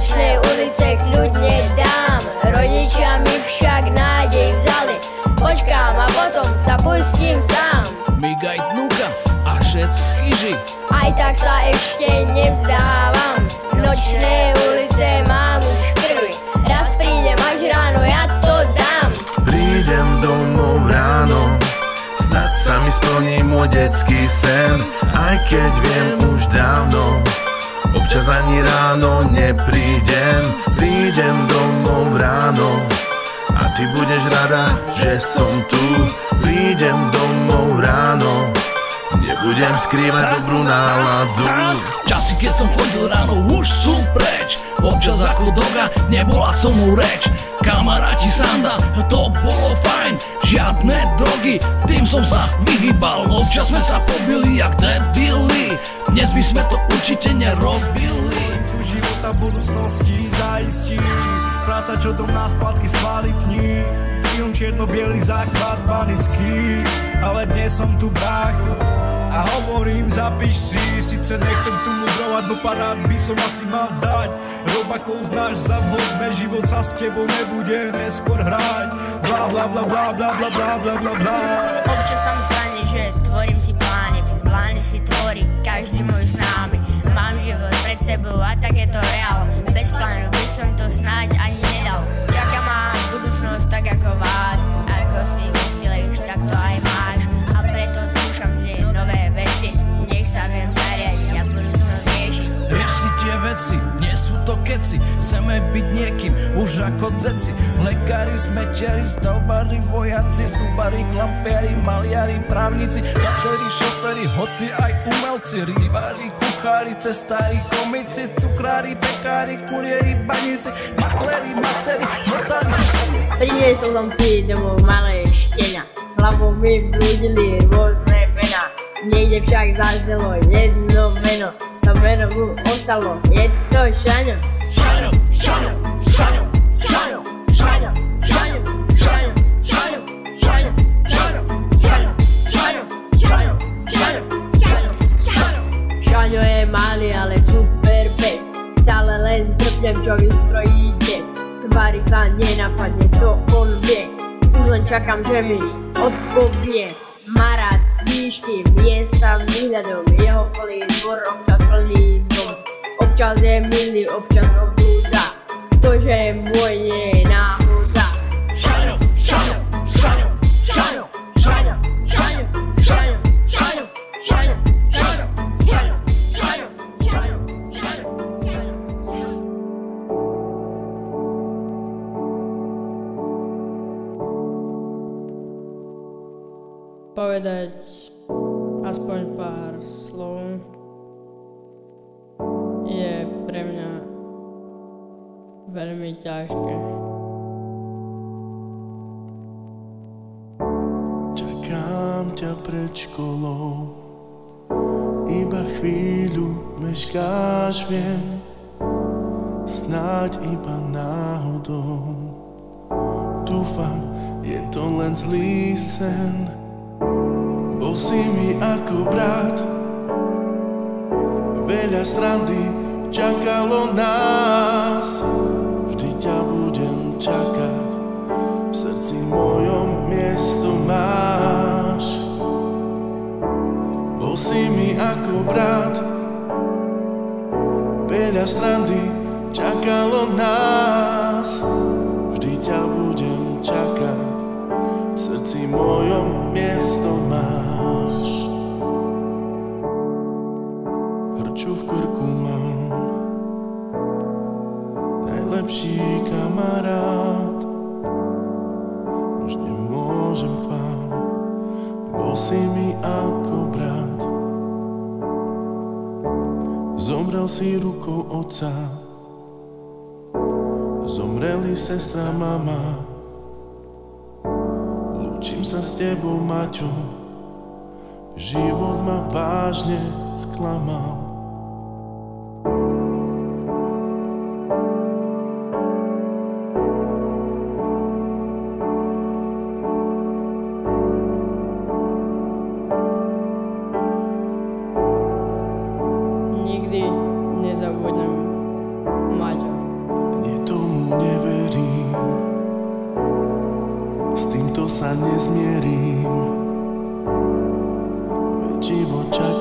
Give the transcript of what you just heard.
nočnej ulice kľudne dám. Rodičia mi však nádej vzali, počkám a potom sa pustím sám. Migaj dnuka a šec chyži, aj tak sa ešte nevzdávam. Nočné ulice mám už v krvi, raz prídem až ráno, ja to dám. Prídem domov ráno, snad sa mi splní môj detský sen. Aj keď viem už dávno, občas ani ráno neprídem. Prídem domov ráno a ty budeš rada, že som tu. Prídem domov ráno, nebudem skrývať dobrú náladu. Časy, keď som chodil ráno, už sú preč. Občas ako droga, nebola so mnou reč. Kamaráti sranda, to bolo fajn. Žiadne drogy, tým som sa vyhýbal. Občas sme sa pobili jak debili, dnes by sme to určite nerobili. Života budúcnosti zaistí, práca, čo dom nás splátky skvalitní. Film čierno-bielý základ panický, ale dnes som tu brácho a hovorím, zapíš si. Sice nechcem tu mudrovať, no parát by som asi mal dať. Robakov znáš za vhodné, život sa s tebou nebude neskôr hrať. Bla bla bla bla bla bla bla bla bla bla. Občas sa mi stane, že tvorím si plány, plány si tvorí každý môj známy. Mám život pred sebou a tak je to reál, bez plánu by som to snáď ani nedal. Čaká ma budúcnosť tak ako vás, ako si myslíš, tak to aj máš. A preto skúšam vždy nové veci, nech sa viem zariadiť a budúcnosť riešiť. Rieš si tie veci, nie sú to keci, chceme byť niekým, už ako dzeci. Lekári, smetiari, stavbári, vojaci, zubári, klampiari, maliari, právnici, datéri, šoféri, hoci aj umelci, rývári, kuchári, cestári, komici, cukrári, pekári, kuriéri, baníci, makléri, maséri, notári. Priniesol som si domov malé štenia, hlavou mi blúdili rôzne mená. Niekde však zaznelo jedno meno, to meno mu ostalo, je to Šaňo. Šaňo, Šaňo, Šaňo, Šaňo, Šaňo, Šaňo, Šaňo, Šaňo, Šaňo, Šaňo, Šaňo, Šaňo, Šaňo, Šaňo, Šaňo, Šaňo. Šaňo je malý, ale super pes, stále len trpnem, čo vystrojí des. Tvári sa nenapadne, to on vie, už len čakám, že mi odpovie. Má rád výšky, miesta výhľadom, jeho kolí dvor občas plný dom. Občas je milý, občas oblúda, to, že je môj, nie je náhoda. Šaňo, Šaňo, Šaňo, Šaňo, Šaňo, Šaňo, Šaňo, Šaňo, Šaňo, Šaňo, Šaňo, Šaňo, Šaňo, Šaňo, Šaňo. Povedať aspoň pár slov je pre mňa veľmi ťažké. Čakám ťa pred školou, iba chvíľu meškáš, viem, snáď iba náhodou. Dúfam, je to len zlý sen. Bol si mi ako brat, veľa srandy čakalo nás. Vždy ťa budem čakať, v srdci mojom miesto máš. Bol si mi ako brat, veľa srandy čakalo nás. Vždy ťa budem čakať, v srdci mojom miesto máš. Hrču v krku mám, najlepší kamarát. Už nemôžem k vám, bol si mi ako brat. Zomrel si rukou otca, zomreli sestra, mama. Lúčim sa s tebou, Maťo, život ma vážne sklamal. Nikdy nezabudnem Maťo. sa nezmierim. Veď život čaká